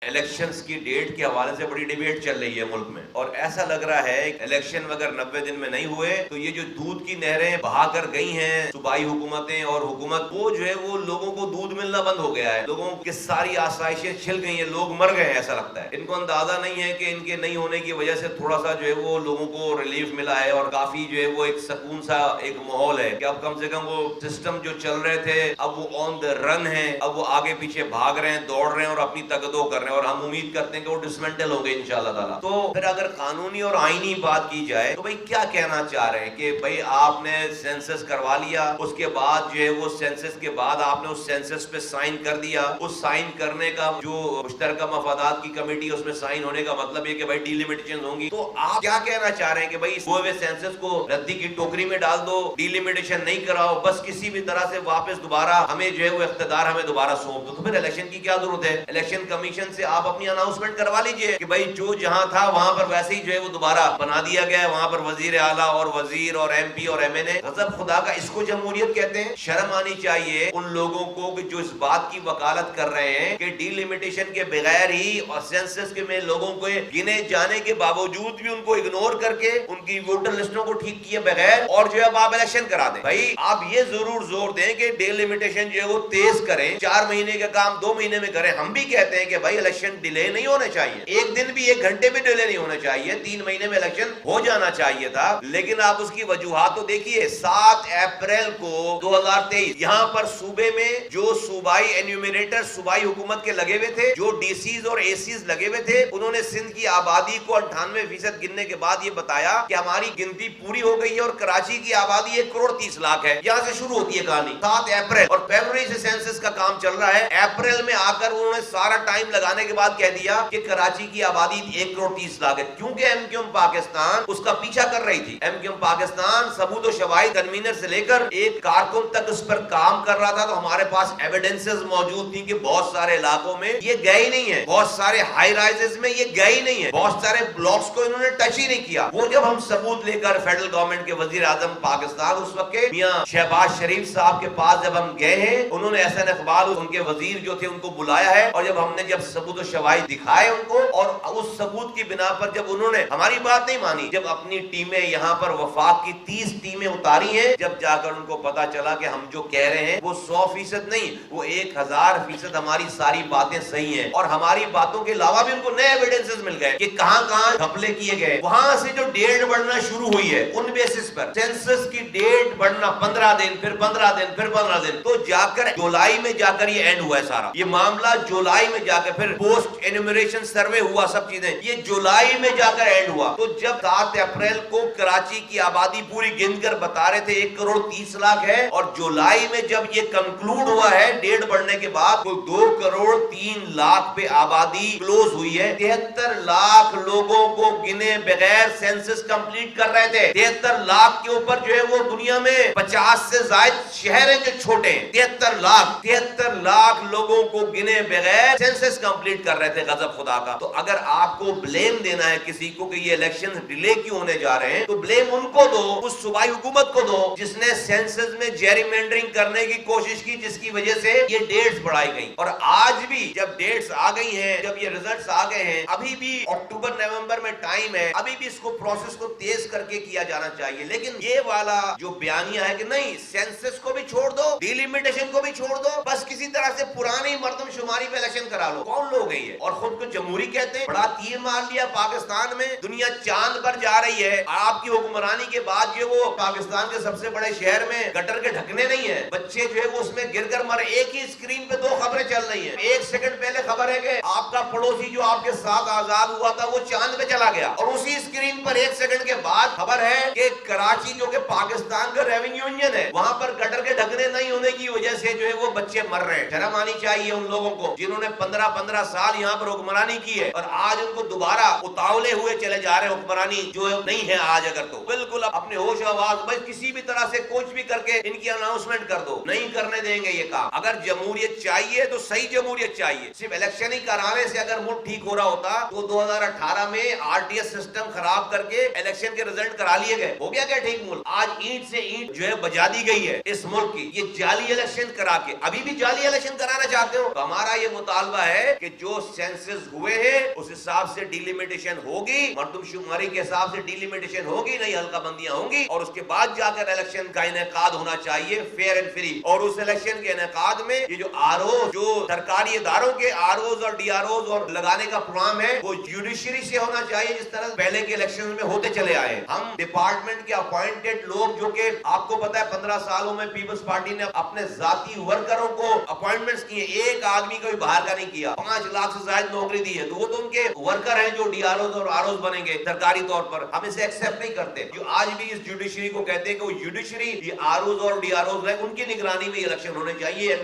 Elections کی date کے حوالے سے بڑی ڈیبیٹ چل رہی ہے ملک میں، اور ایسا لگ رہا ہے الیکشن اگر 90 دن میں نہیں ہوئے تو یہ جو دودھ کی نہریں بہا کر گئی ہیں صوبائی حکومتیں اور حکومت، وہ جو ہے وہ لوگوں کو دودھ ملنا بند ہو گیا ہے، لوگوں کی ساری آسائشیں چھل گئی ہیں، لوگ مر گئے ہیں، ایسا لگتا ہے۔ ان کو اندازہ نہیں ہے کہ ان کے نہیں ہونے کی وجہ سے تھوڑا سا جو ہے وہ لوگوں کو ریلیف ملا ہے، اور کافی جو ہے وہ ایک سکون سا ایک ماحول ہے کہ اب کم سے کم وہ سسٹم جو چل رہے تھے اب وہ آن دا رن ہیں، اب وہ آگے پیچھے بھاگ رہے ہیں، دوڑ رہے ہیں اور اپنی تگدو کر رہے ہیں، اور ہم امید کرتے ہیں کہ وہ ڈسمنٹل ہوں گے انشاءاللہ تعالیٰ۔ تو پھر اگر قانونی اور آئینی بات کی جائے تو بھائی کیا کہنا چاہ رہے ہیں کہ بھائی آپ نے سینسس کروا لیا، اس کے بعد جو ہے وہ سینسس کے بعد آپ نے اس سینسس پہ سائن کر دیا، اس سائن کرنے کا جو مشترکہ مفادات کی کمیٹی اس میں سائن ہونے کا مطلب یہ کہ بھائی ڈیلیمیٹیشن ہوں گی، تو آپ کیا کہنا چاہ رہے ہیں کہ بھائی اس ہوئے سینسس کو ردی کی ٹوکری میں ڈال دو، ڈیلیمیٹیشن نہیں کراؤ، بس کسی بھی طرح سے واپس دوبارہ ہمیں جو ہے وہ اقتدار ہمیں دوبارہ سونپ دو، تو پھر الیکشن کی کیا ضرورت ہے؟ الیکشن کمیشن سے آپ اپنی اناؤنسمنٹ کروا لیجئے کہ بھائی جو جہاں تھا وہاں پر ویسے ہی جو ہے وہ دوبارہ بنا دیا گیا ہے، وہاں پر وزیر اعلیٰ اور وزیر اور ایم پی اور ایم این اے۔ غضب خدا کا، اس کو جمہوریت کہتے ہیں؟ شرم آنی چاہیے ان لوگوں کو کہ جو اس بات کی وکالت کر رہے ہیں کہ ڈیلیمیٹیشن کے بغیر ہی اور سینسس کے میں لوگوں کو گنے جانے کے باوجود بھی ان کو اگنور کر کے ان کی ووٹر لسٹوں کو ٹھیک کیے بغیر اور جو ہے اب آپ الیکشن کرا دیں۔ بھائی آپ یہ ضرور زور دیں کہ ڈیلیمیٹیشن جو ہے وہ تیز کریں، 4 مہینے کا کام 2 مہینے میں کریں۔ ہم بھی کہتے ہیں کہ بھائی الیکشن ڈیلے نہیں ہونا چاہیے، ایک دن بھی 1 گھنٹے بھی ڈیلے نہیں ہونا چاہیے، 3 مہینے میں الیکشن ہو جانا چاہیے تھا۔ لیکن آپ اس کی وجوہات تو دیکھیے، 7 اپریل کو 2023 یہاں پر صوبے میں جو صوبائی انیومریٹر صوبائی حکومت کے لگے ہوئے تھے، جو ڈی سیز اور اے سیز لگے ہوئے تھے، انہوں نے سندھ کی آبادی کو 98% گننے کے بعد یہ بتایا کہ ہماری گنتی پوری ہو گئی ہے اور کراچی کی آبادی 1,30,00,000 ہے۔ یہاں سے شروع ہوتی ہے کہانی، 7 اپریل، اور فروری سے سینسس کا کام چل رہا ہے۔ اپریل میں آ کر انہوں نے سارا ٹائم لگانے کے بعد کہہ دیا کہ کراچی کی آبادی 1,30,00,000 ہے، کیونکہ ایم کیو ایم پاکستان اس کا پیچھا کر رہی تھی۔ ایم کیو ایم پاکستان ثبوت و شواہد کنوینر سے لے کر ایک کارکن تک اس پر کام کر رہا تھا، تو ہمارے پاس ایویڈنسز موجود تھی کہ بہت سارے علاقوں میں یہ گئے ہی نہیں ہے، بہت سارے ہائی رائزز میں یہ گئے ہی نہیں ہے، بہت سارے بلاکس کو انہوں نے ٹچ ہی نہیں کیا۔ وہ جب ہم ثبوت لے کر فیڈرل گورنمنٹ کے وزیر اعظم پاکستان اس وقت کے میاں شہباز شریف صاحب کے پاس جب ہم گئے ہیں، انہوں نے احسن اقبال ان کے وزیر جو تھے ان کو بلایا ہے، اور جب ہم نے جب ثبوت و شواہد دکھائے ان کو، اور اس ثبوت کی بنا پر جب انہوں نے ہماری بات نہیں مانی، جب اپنی ٹیمیں یہاں پر وفاق کی 30 ٹیمیں اتاری ہیں، جب جا کر ان کو پتا چلا کہ ہم جو کہہ رہے ہیں وہ 100% نہیں، وہ 1000% ہماری ساری باتیں صحیح ہیں، اور ہماری باتوں کے علاوہ بھی ان کو نئے ایویڈنسز مل گئے کہ کہاں کہاں گھپلے کیے گئے۔ وہاں سے جو ڈیٹ بڑھنا شروع ہوئی ہے ان بیسس پر سینسس کی ڈیٹ بڑھنا 15 دن، پھر 15 دن، پھر 15 دن، تو جا کر جولائی میں جا کر یہ اینڈ ہوا ہے سارا یہ معاملہ، جولائی میں جا کر پھر پوسٹ انیمریشن سروے ہوا، سب چیزیں یہ جولائی میں جا کر اینڈ ہوا۔ تو جب 7 اپریل کو کراچی کی آبادی پوری گن کر بتا رہے تھے 1,30,00,000 ہے، اور جولائی میں جب یہ کنکلوڈ ہوا ہے ڈیٹ بڑھنے کے بعد، تو 2,03,00,000 پہ آبادی کلوز ہوئی ہے۔ 73,00,000 لوگوں کو گنے بغیر سینسس کمپلیٹ کر رہے تھے۔ 73,00,000 کے اوپر جو ہے وہ دنیا میں 50 سے زائد شہر ہیں جو چھوٹے ہیں۔ 73,00,000 لوگوں کو گنے بغیر سینسس کمپلیٹ کر رہے تھے، غضب خدا کا۔ تو اگر آپ کو بلیم دینا ہے کسی کو کہ یہ الیکشن ڈیلے کیوں ہونے جا رہے ہیں، تو بلیم ان کو دو، اس صوبائی حکومت کو دو جس نے سینسس میں جیریمینڈرنگ کرنے کی کوشش کی، جس کی وجہ سے یہ ڈیٹس بڑھائی گئی۔ اور آج بھی جب ڈیٹس آ گئی ہیں، جب یہ ریزلٹس آ گئے ہیں، ابھی بھی اکتوبر نومبر میں ٹائم ہے، ابھی بھی اس کو پروسیس کو تیز کر کے کیا جانا چاہیے۔ لیکن یہ والا جو بیانیہ ہے کہ نہیں سینسس کو بھی چھوڑ دو، ڈیلیمیٹیشن کو بھی چھوڑ دو، بس کسی طرح سے پرانی مردم شماری پہ الیکشن کرا لو، کون لوگ ہیں یہ؟ اور خود کو جمہوری کہتے ہیں، بڑا تیر مار لیا پاکستان میں، دنیا چاند پر جا رہی ہے۔ آپ کی حکمرانی کے بعد جو وہ پاکستان کے سب سے بڑے شہر میں گٹر کے ڈھکنے نہیں ہیں، بچے جو ہے وہ اس میں گر کر مرے۔ ایک ہی اسکرین پہ 2 خبریں چل رہی ہیں، 1 سیکنڈ پہلے خبر ہے کہ آپ کا پڑوسی جو آپ کے ساتھ آزاد ہوا تھا وہ چاند پہ چلا گیا، اور اسی اسکرین پر 1 سیکنڈ کے بعد خبر ہے کہ کراچی جو کہ پاکستان کا ریونیو انجن ہے، وہاں پر گٹر کے ڈھکنے نہیں ہونے کی وجہ سے جو ہے وہ بچے مر رہے ہیں۔ شرم آنی چاہیے ان لوگوں کو جنہوں نے 15 سال یہاں پر حکمرانی کی ہے، اور آج ان کو دوبارہ اتاولے ہوئے چلے جا رہے ہیں۔ حکمرانی جو نہیں ہے آج اگر تو بالکل اپنے ہوش و آواز بس کسی بھی طرح سے کچھ بھی کر کے ان کی اناؤنسمنٹ کر دو، نہیں کرنے دیں گے یہ کام۔ اگر جمہوریت چاہیے تو صحیح جمہوریت چاہیے، صرف الیکشن ہی کرانے سے اگر ملک ٹھیک ہو رہا ہوتا تو 2018 میں RTS سسٹم خراب کر کے الیکشن کے رزلٹ کرا لیے گئے، ہو گیا کیا ٹھیک ملک؟ آج اینٹ سے اینٹ جو ہے بجا دی گئی ہے اس ملک کی، یہ جعلی الیکشن کرا کے ابھی بھی جعلی الیکشن کرانا چاہتے ہو۔ تو ہمارا یہ مطالبہ ہے کہ کہ جو سینسز ہوئے ہیں اس حساب سے ڈیلیمیٹیشن ہوگی, مردم شماری کے حساب سے ڈیلیمیٹیشن ہوگی, نئی حلقہ بندیاں ہوں گی, اور اس کے بعد جا کر الیکشن کا انعقاد ہونا چاہیے فیئر اینڈ فری. اور اس الیکشن کے انعقاد میں یہ جو آرو جو سرکاری اداروں کے آروز اور ڈی آروز اور لگانے کا پروگرام ہے وہ جوڈیشری سے ہونا چاہیے, جس طرح پہلے کے الیکشن میں ہوتے چلے آئے. ہم ڈپارٹمنٹ کے اپوائنٹڈ لوگ, جو کہ آپ کو پتا ہے 15 سالوں میں پیپلز پارٹی نے اپنے ذاتی ورکروں کو اپوائنٹمنٹس کیے, ایک آدمی کو بھی باہر کا نہیں کیا, 5 لاکھ سے زائد نوکری دی ہے, تو وہ تو ان کے ورکر ہیں جو ڈی آروز اور آروز بنیں گے سرکاری طور پر. ہم اسے ایکسپٹ نہیں کرتے. جو آج بھی اس جوڈیشری کو کہتے ہیں کہ وہ جوڈیشری یہ آروز اور ڈی آروز ہے, ان کی نگرانی میں یہ الیکشن ہونے چاہیے.